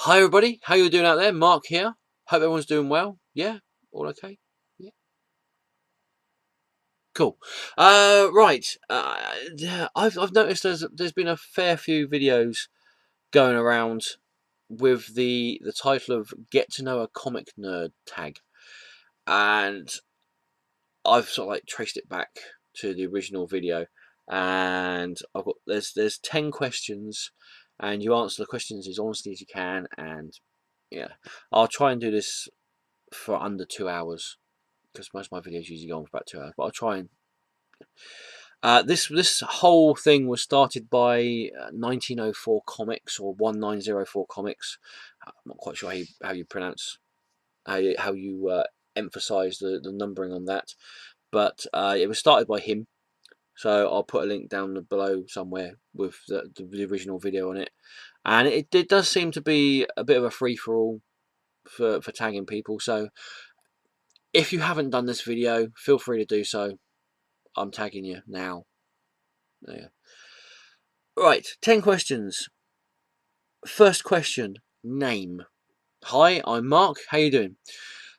Hi everybody, how you doing out there? Mark here. Hope everyone's doing well. Yeah, all okay. Yeah, cool. Right. Yeah, I've noticed there's been a fair few videos going around with the title of "Get to Know a Comic Nerd" tag, and I've sort of like traced it back to the original video, and I've got there's 10 questions, and you answer the questions as honestly as you can, and yeah, I'll try and do this for under 2 hours because most of my videos usually go on for about 2 hours. But I'll try and this whole thing was started by 1904 Comics or 1904 Comics. I'm not quite sure how you pronounce how you emphasize the numbering on that, but it was started by him. So I'll put a link down below somewhere with the original video on it, and it does seem to be a bit of a free for all for tagging people. So if you haven't done this video, feel free to do so. I'm tagging you now. Yeah. Right, 10 questions. First question, name. Hi, I'm Mark. How you doing?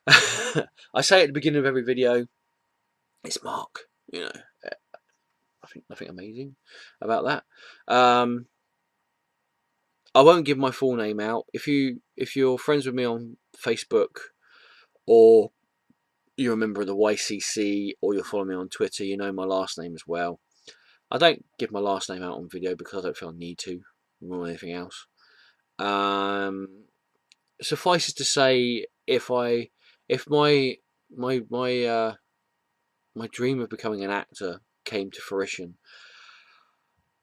I say at the beginning of every video, it's Mark. You know, I think nothing amazing about that. I won't give my full name out. If you're friends with me on Facebook, or you're a member of the YCC, or you're following me on Twitter, you know my last name as well. I don't give my last name out on video because I don't feel I need to more than anything else. Suffice it to say, if my dream of becoming an actor came to fruition,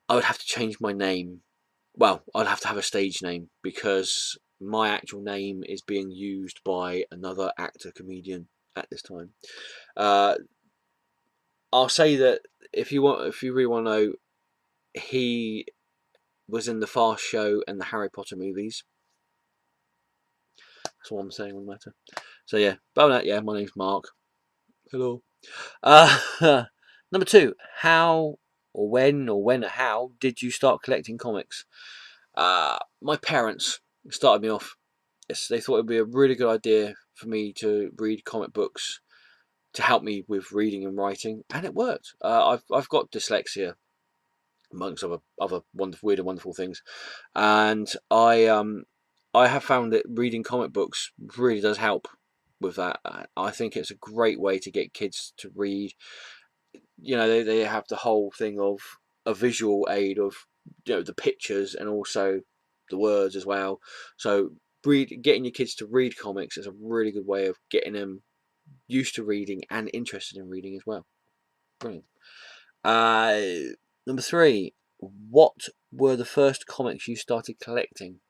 I would have to change my name. Well, I'd have to have a stage name because my actual name is being used by another actor comedian at this time. Uh, I'll say that if you really want to know, he was in the Fast Show and the Harry Potter movies. That's what I'm saying on the matter. So yeah, but that, yeah, my name's Mark. Hello. Number two, how or when or how did you start collecting comics? My parents started me off. Yes, they thought it would be a really good idea for me to read comic books to help me with reading and writing, and it worked. I've got dyslexia amongst other wonderful, weird and wonderful things, and I have found that reading comic books really does help with that. I think it's a great way to get kids to read. You know, they have the whole thing of a visual aid of, you know, the pictures and also the words as well. So getting your kids to read comics is a really good way of getting them used to reading and interested in reading as well. Brilliant. Uh, Number three, what were the first comics you started collecting?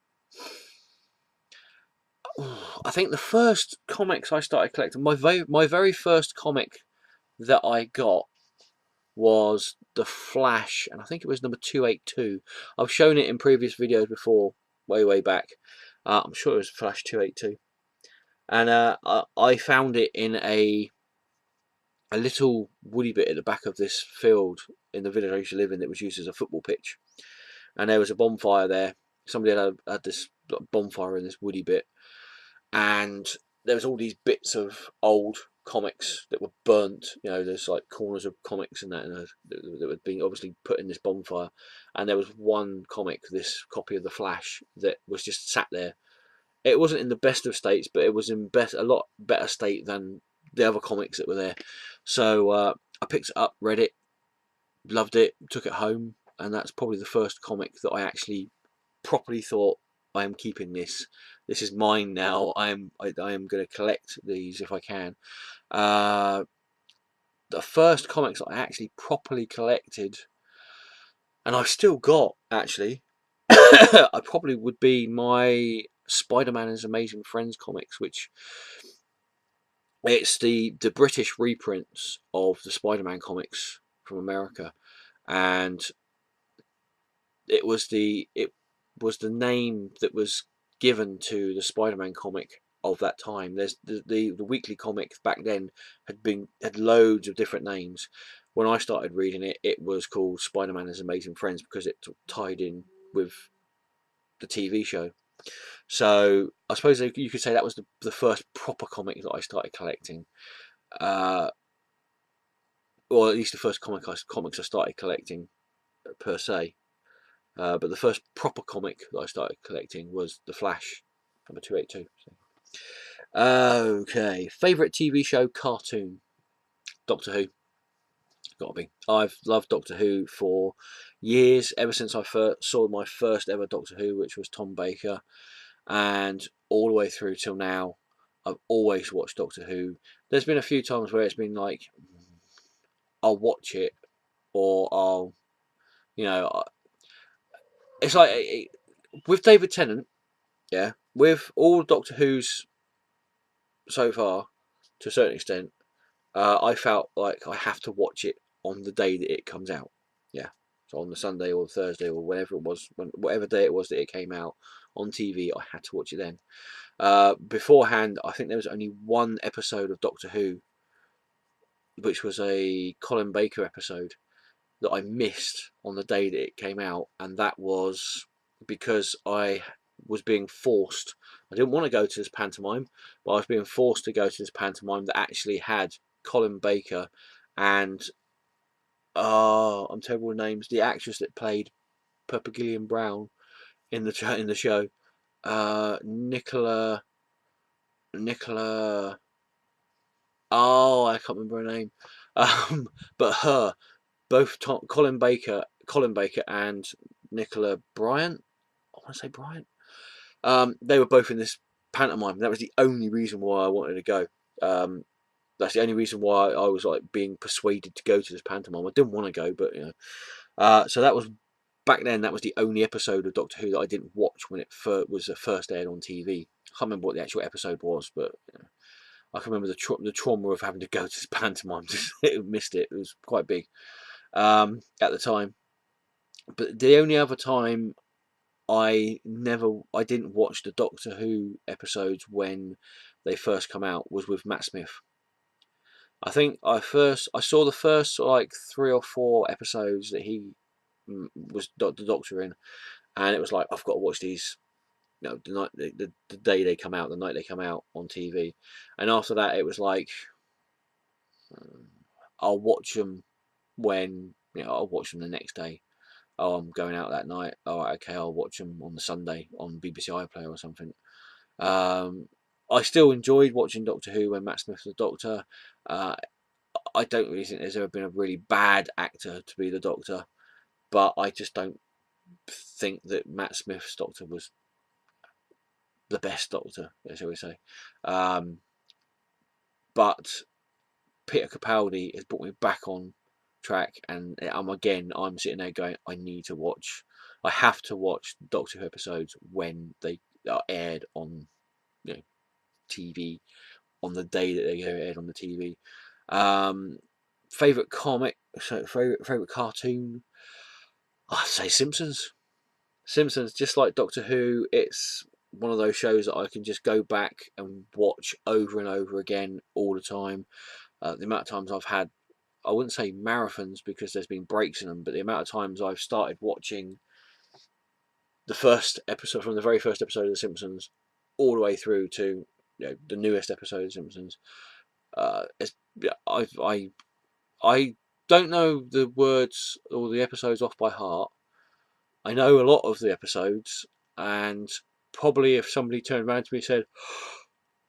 I think the first comics I started collecting, my very first comic that I got was The Flash, and I think it was number 282. I've shown it in previous videos before, way back. I'm sure it was Flash 282, and I found it in a little woody bit at the back of this field in the village I used to live in that was used as a football pitch, and there was a bonfire there. Somebody had this bonfire in this woody bit, and there was all these bits of old comics that were burnt. You know, there's like corners of comics and that were being obviously put in this bonfire. And there was one comic, this copy of the Flash, that was just sat there. It wasn't in the best of states, but it was in a lot better state than the other comics that were there. So I picked it up, read it, loved it, took it home, and that's probably the first comic that I actually properly thought, I am keeping this. This is mine now. I am going to collect these if I can. Uh, the first comics I actually properly collected, and I've still got actually, I probably would be my Spider-Man and His Amazing Friends comics, which it's the British reprints of the Spider-Man comics from America, and it was the name that was given to the Spider-Man comic of that time. There's the weekly comic back then had loads of different names. When I started reading it, it was called Spider-Man and His Amazing Friends because it tied in with the TV show. So I suppose you could say that was the first proper comic that I started collecting, uh, or at least the first comics I started collecting per se. But the first proper comic that I started collecting was The Flash, number 282. So. Okay, favourite TV show, cartoon, Doctor Who. Gotta be. I've loved Doctor Who for years, ever since I first saw my first ever Doctor Who, which was Tom Baker, and all the way through till now, I've always watched Doctor Who. There's been a few times where it's been like, I'll watch it, or I'll, you know, it's like with David Tennant, yeah, with all Doctor Who's so far, to a certain extent, I felt like I have to watch it on the day that it comes out. Yeah, so on the Sunday or Thursday or whenever it was, whatever day it was that it came out on TV, I had to watch it then. Beforehand, I think there was only one episode of Doctor Who, which was a Colin Baker episode that I missed on the day that it came out, and that was because I was being forced. I didn't want to go to this pantomime, but I was being forced to go to this pantomime that actually had Colin Baker and I'm terrible with names. The actress that played Purple Gillian Brown in the show, Nicola. Oh, I can't remember her name. But her, both Colin Baker and Nicola Bryant. I want to say Bryant. They were both in this pantomime. That was the only reason why I wanted to go. That's the only reason why I was like being persuaded to go to this pantomime. I didn't want to go, but you know. So that was back then. That was the only episode of Doctor Who that I didn't watch when it was first aired on TV. I can't remember what the actual episode was, but you know, I can remember the trauma of having to go to this pantomime. Missed it. It was quite big at the time. But the only other time I didn't watch the Doctor Who episodes when they first come out was with Matt Smith. I think I saw the first like 3 or 4 episodes that he was the Doctor in, and it was like I've got to watch these. You know, the day they come out, the night they come out on TV, and after that it was like I'll watch them when I'll watch them the next day. Oh, I'm going out that night. Oh, okay, I'll watch them on the Sunday on BBC iPlayer or something. Um, I still enjoyed watching Doctor Who when Matt Smith was the Doctor. Uh, I don't really think there's ever been a really bad actor to be the Doctor, but I just don't think that Matt Smith's Doctor was the best Doctor, shall we say. Um, but Peter Capaldi has brought me back on track, and I'm sitting there going, I have to watch Doctor Who episodes when they are aired on TV on the day that they aired on the TV. Favorite comic, favorite cartoon, I'd say Simpsons. Simpsons, just like Doctor Who, it's one of those shows that I can just go back and watch over and over again all the time. The amount of times I've had, I wouldn't say marathons because there's been breaks in them, but the amount of times I've started watching the first episode from the very first episode of The Simpsons all the way through to the newest episode of The Simpsons. I don't know the words or the episodes off by heart. I know a lot of the episodes, and probably if somebody turned around to me and said,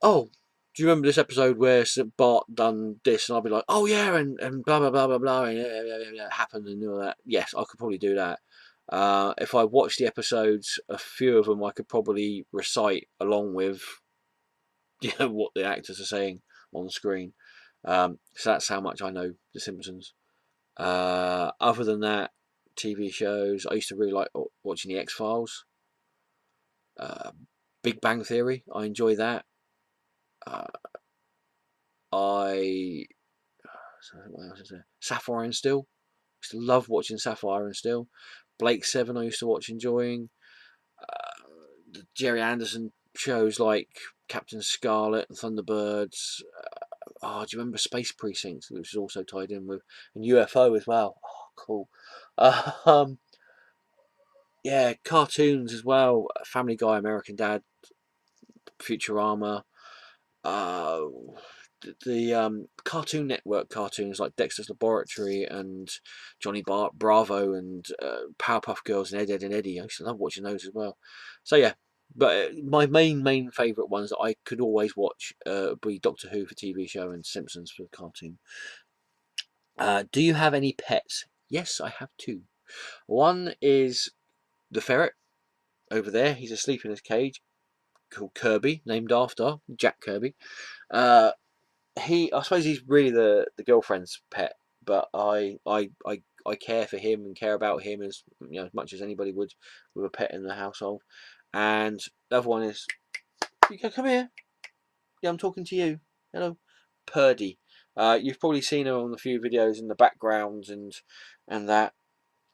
"Oh, do you remember this episode where Bart done this?" and I'll be like, "Oh yeah," and blah blah blah blah blah, and yeah, it happened and all that. Yes, I could probably do that. If I watched the episodes, a few of them I could probably recite along with what the actors are saying on screen. So that's how much I know The Simpsons. Other than that, TV shows, I used to really like watching the X Files, uh, Big Bang Theory. I enjoy that. Uh, I what else is there? Sapphire and Steel. I used to love watching Sapphire and Steel. Blake Seven. I used to watch enjoying. The Jerry Anderson shows like Captain Scarlet and Thunderbirds. Do you remember Space Precinct, which is also tied in with and UFO as well? Oh, cool. Um, Yeah, cartoons as well. Family Guy, American Dad, Futurama. Uh, the Cartoon Network cartoons like Dexter's Laboratory and Bravo and Powerpuff Girls and Ed, and Eddie. I used to love watching those as well. So yeah, but my main favourite ones that I could always watch would be Doctor Who for TV show and Simpsons for cartoon. Do you have any pets? Yes, I have two. One is the ferret over there. He's asleep in his cage, called Kirby, named after Jack Kirby. Uh, I suppose he's really the girlfriend's pet, but I care for him and care about him as much as anybody would with a pet in the household. And the other one is, you go, come here. Yeah, I'm talking to you. Hello, Purdy. You've probably seen her on a few videos in the background and that.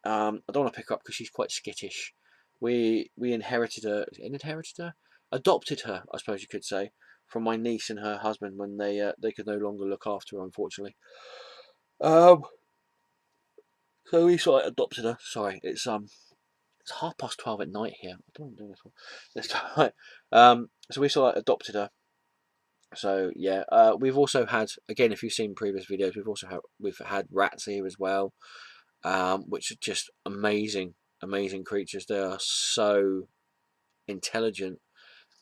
I don't want to pick her up because she's quite skittish. We inherited her. Inherited her? Adopted her, I suppose you could say, from my niece and her husband when they could no longer look after her, unfortunately. Um, so we sort of adopted her. Sorry, it's 12:30 at night here. I don't want to do this one. This time. So we sort of adopted her. So yeah, we've also had, again, if you've seen previous videos, we've had rats here as well, which are just amazing creatures. They are so intelligent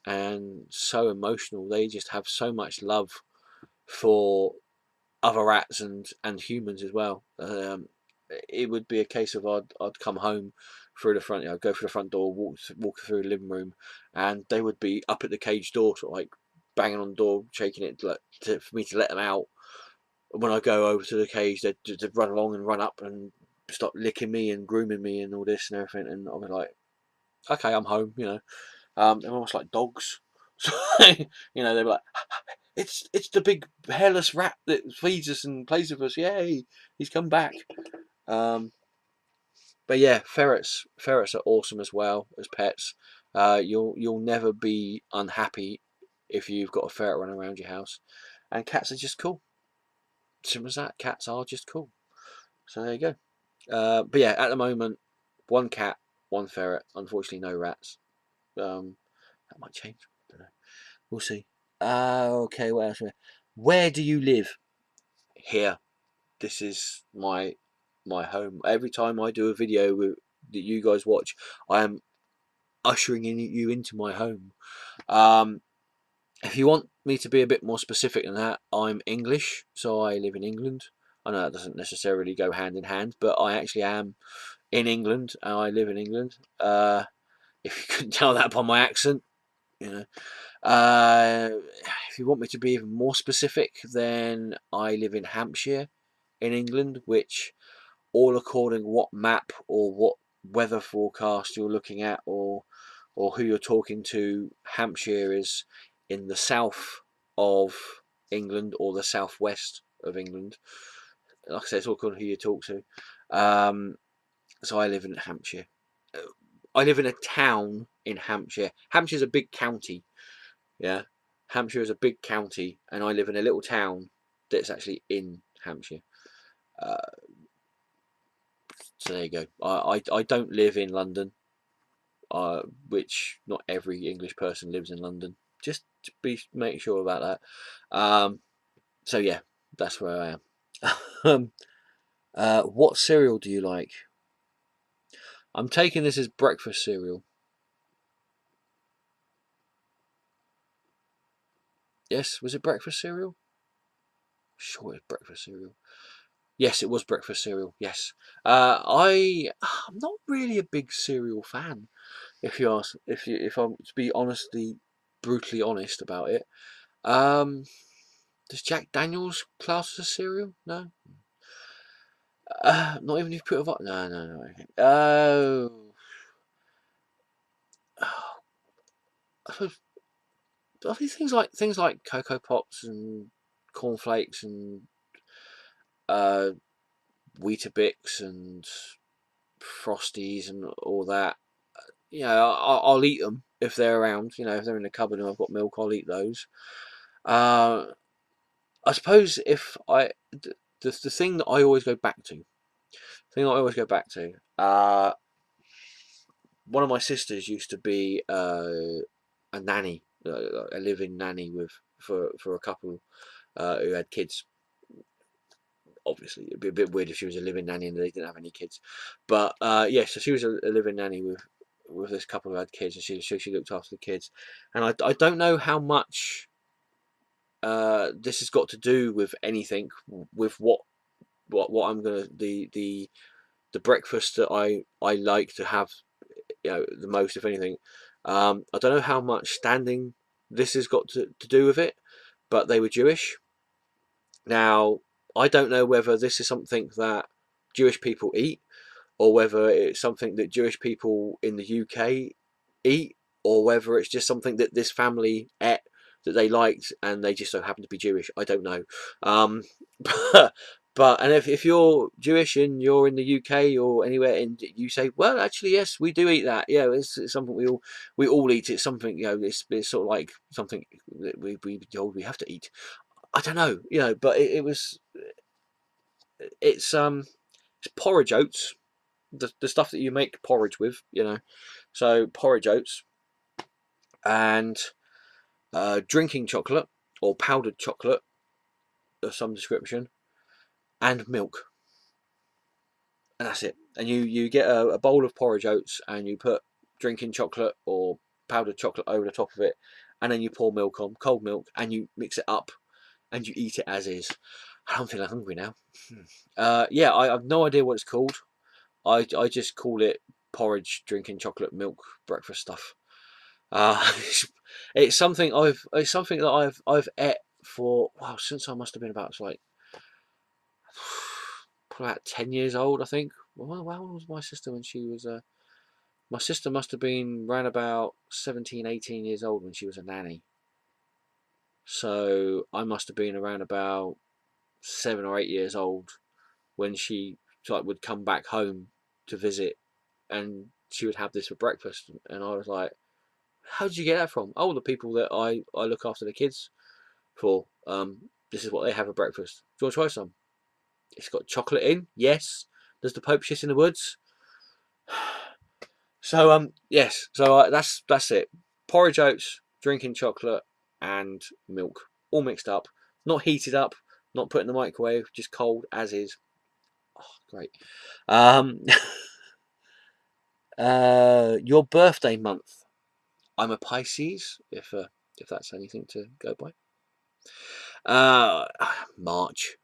and so emotional. They just have so much love for other rats and humans as well. It would be a case of I'd come home through the front, go through the front door, walk through the living room, and they would be up at the cage door, sort of like banging on the door, shaking it for me to let them out. And when I go over to the cage, they'd run along and run up and start licking me and grooming me and all this and everything. And I'll be like, okay, I'm home. They're almost like dogs. So, they're like, it's the big hairless rat that feeds us and plays with us. Yay, he's come back. Um, but yeah, ferrets are awesome as well as pets. You'll never be unhappy if you've got a ferret running around your house. And cats are just cool. Simple as that. Cats are just cool. So there you go. But yeah, at the moment, one cat, one ferret. Unfortunately, no rats. That might change. I don't know. We'll see. Okay, what else? Where do you live? Here. This is my home. Every time I do a video that you guys watch, I am ushering you into my home. Um, if you want me to be a bit more specific than that, I'm English, so I live in England. I know that doesn't necessarily go hand in hand, but I actually am in England and I live in England. If you couldn't tell that by my accent, you know. Uh, if you want me to be even more specific, then I live in Hampshire in England, which, all according what map or what weather forecast you're looking at, or who you're talking to, Hampshire is in the south of England or the southwest of England. Like I said, it's all according who you talk to. So I live in Hampshire. I live in a town in Hampshire. Hampshire's a big county. Yeah, Hampshire is a big county, and I live in a little town that's actually in Hampshire. Uh, so there you go. I don't live in London, which not every English person lives in London. Just to make sure about that. So yeah, that's where I am. What cereal do you like? I'm taking this as breakfast cereal. Yes, was it breakfast cereal? Sure, it's breakfast cereal. Yes, it was breakfast cereal. Yes, I'm not really a big cereal fan. If you ask, if I'm to be brutally honest about it, um, does Jack Daniel's class as a cereal? No, not even if you put a no. Okay. I suppose I think things like Cocoa Pops and cornflakes and uh, Weetabix and Frosties and all that. I'll eat them if they're around. If they're in the cupboard and I've got milk, I'll eat those. Uh, I suppose if the thing that I always go back to, uh, one of my sisters used to be a nanny, a living nanny with for a couple who had kids. Obviously, it'd be a bit weird if she was a living nanny and they didn't have any kids. But yeah, so she was a living nanny with this couple who had kids, and she looked after the kids. And I don't know how much this has got to do with anything, with what I'm gonna the breakfast that I like to have, the most, if anything. I don't know how much standing this has got to do with it, but they were Jewish. Now, I don't know whether this is something that Jewish people eat, or whether it's something that Jewish people in the UK eat, or whether it's just something that this family ate that they liked and they just so happen to be Jewish. I don't know. But and if you're Jewish and you're in the UK or anywhere and you say, well, actually, yes, we do eat that. Yeah, it's something we all eat. It's something, it's sort of like something that we have to eat. I don't know, but it's porridge oats, the stuff that you make porridge with, so porridge oats and drinking chocolate or powdered chocolate of some description and milk, and that's it. And you get a bowl of porridge oats and you put drinking chocolate or powdered chocolate over the top of it, and then you pour milk on, cold milk, and you mix it up and you eat it as is. I'm feeling hungry now. Yeah, I have no idea what it's called. I just call it porridge, drinking chocolate milk, breakfast stuff. Uh, it's something that I've ate for, wow, since I must have been about like probably about 10 years old, I think. Well, how old was my sister when she was my sister must have been around about 17, 18 years old when she was a nanny. So I must have been around about 7 or 8 years old when she like would come back home to visit, and she would have this for breakfast, and I was like, how did you get that from? Oh, the people that I look after the kids for, this is what they have for breakfast. Do you want to try some? It's got chocolate in. Yes. Does the Pope shit in the woods? So yes. So that's it. Porridge oats, drinking chocolate, and milk, all mixed up, not heated up, not put in the microwave, just cold as is. Oh, great. Um, your birthday month. I'm a Pisces, if that's anything to go by. Uh, March.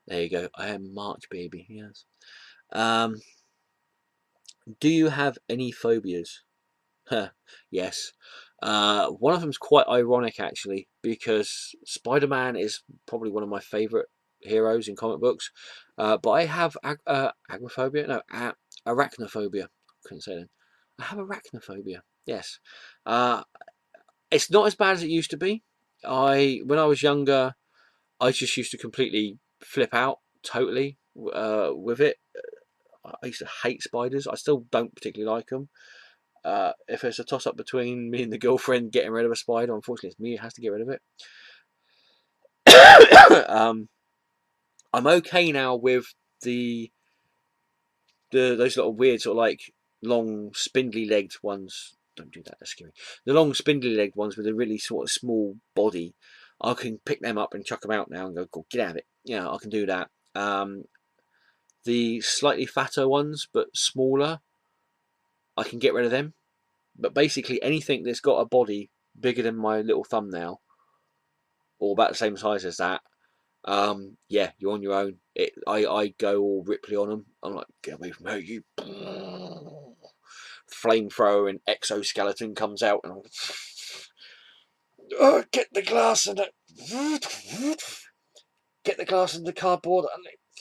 There you go. I am March, baby. Yes. Um, do you have any phobias? Yes. One of them's quite ironic actually, because Spider-Man is probably one of my favourite heroes in comic books. But I have agoraphobia. No, arachnophobia. Couldn't say that. I have arachnophobia. Yes. It's not as bad as it used to be. When I was younger, I just used to completely flip out totally with it. I used to hate spiders. I still don't particularly like them. If it's a toss up between me and the girlfriend getting rid of a spider, unfortunately it's me who has to get rid of it. I'm okay now with the those little weird sort of like long spindly legged ones. Don't do that, that's scary. The long spindly legged ones with a really sort of small body, I can pick them up and chuck them out now and go, get out of it. Yeah, I can do that. The slightly fatter ones but smaller, I can get rid of them. But basically anything that's got a body bigger than my little thumbnail, or about the same size as that, yeah, you're on your own. I go all Ripley on them. I'm like, get away from her, you. Flamethrower and exoskeleton comes out, and I'm oh, get the glass and get the glass and the cardboard,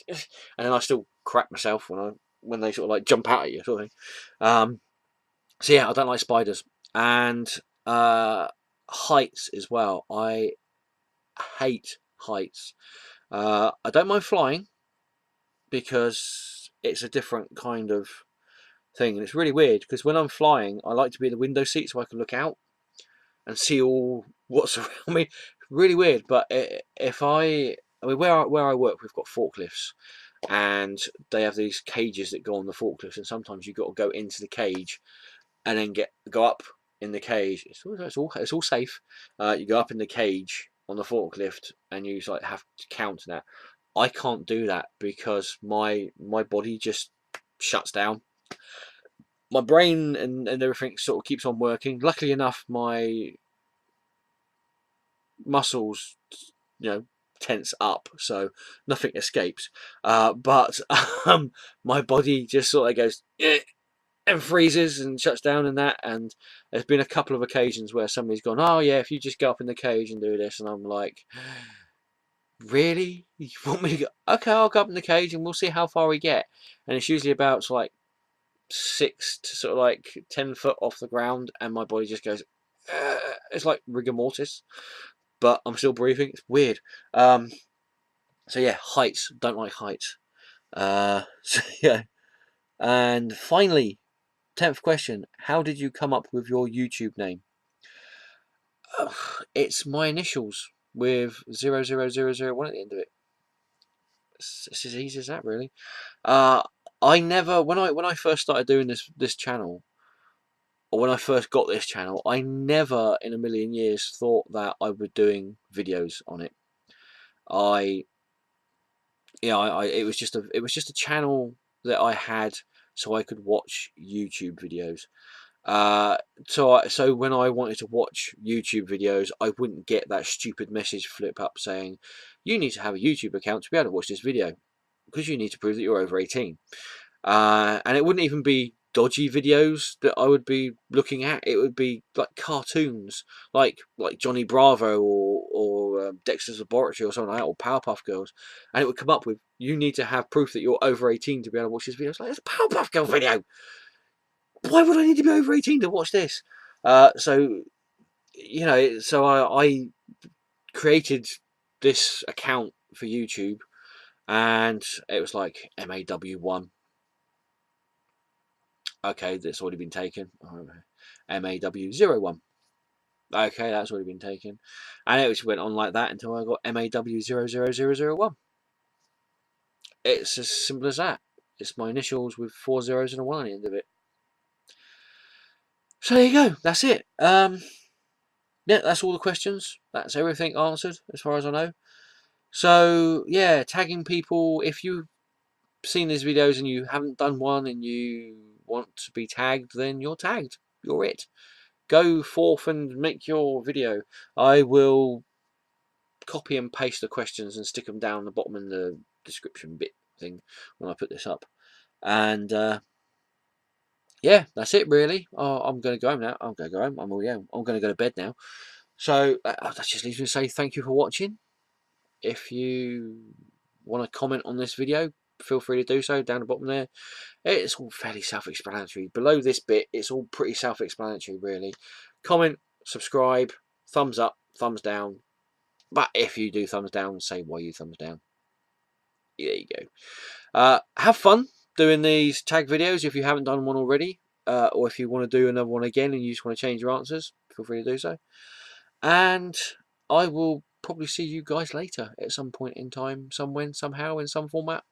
and then I still crap myself when they sort of like jump out at you, sort of thing. So yeah, I don't like spiders, and heights as well. I hate heights. I don't mind flying because it's a different kind of thing, and it's really weird because when I'm flying, I like to be in the window seat so I can look out and see all what's around me. Really weird, but if I mean, where I work, we've got forklifts, and they have these cages that go on the forklift, and sometimes you've got to go into the cage and then go up in the cage. It's all safe. You go up in the cage on the forklift, and you like have to count that. I can't do that because my body just shuts down. My brain and everything sort of keeps on working. Luckily enough, my muscles, tense up, so nothing escapes. But my body just sort of goes and freezes and shuts down and that. And there's been a couple of occasions where somebody's gone, "Oh yeah, if you just go up in the cage and do this," and I'm like, "Really? You want me to go? Okay, I'll go up in the cage and we'll see how far we get." And it's usually about like 6 to sort of like 10 foot off the ground, and my body just goes. It's like rigor mortis, but I'm still breathing. It's weird. So yeah, heights. Don't like heights. So yeah. And finally, 10th question: how did you come up with your YouTube name? It's my initials with 00001 at the end of it. It's as easy as that, really. I never when I first started doing this channel, or when I first got this channel, I never in a million years thought that I would be doing videos on it. It was just a channel that I had so I could watch YouTube videos. So when I wanted to watch YouTube videos, I wouldn't get that stupid message flip up saying, "You need to have a YouTube account to be able to watch this video because you need to prove that you're over 18." And it wouldn't even be dodgy videos that I would be looking at. It would be like cartoons, like Johnny Bravo or Dexter's Laboratory or something like that, or Powerpuff Girls, and it would come up with, "You need to have proof that you're over 18 to be able to watch this video." It's like, it's a Powerpuff Girl video. Why would I need to be over 18 to watch this? So I created this account for YouTube, and it was like MAW1. Okay, that's already been taken. MAW01. Okay, that's already been taken. And it just went on like that until I got MAW00001. It's as simple as that. It's my initials with 4 zeros and a 1 on the end of it. So there you go. That's it. Yeah, that's all the questions. That's everything answered as far as I know. So yeah, tagging people. If you've seen these videos and you haven't done one and you want to be tagged, then you're tagged. You're it. Go forth and make your video. I will copy and paste the questions and stick them down the bottom in the description bit thing when I put this up. And yeah, that's it really. I'm going to go home now. I'm going to go home. I'm going to go to bed now. So that just leaves me to say thank you for watching. If you want to comment on this video, feel free to do so down the bottom there. It's all fairly self-explanatory. Below this bit, it's all pretty self-explanatory really. Comment, subscribe, thumbs up, thumbs down. But if you do thumbs down, say why you thumbs down. There you go. Have fun doing these tag videos if you haven't done one already. Or if you want to do another one again and you just want to change your answers, feel free to do so. And I will probably see you guys later at some point in time, somewhen, somehow, in some format,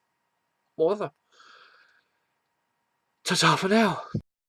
whatever. Ta-ta for now.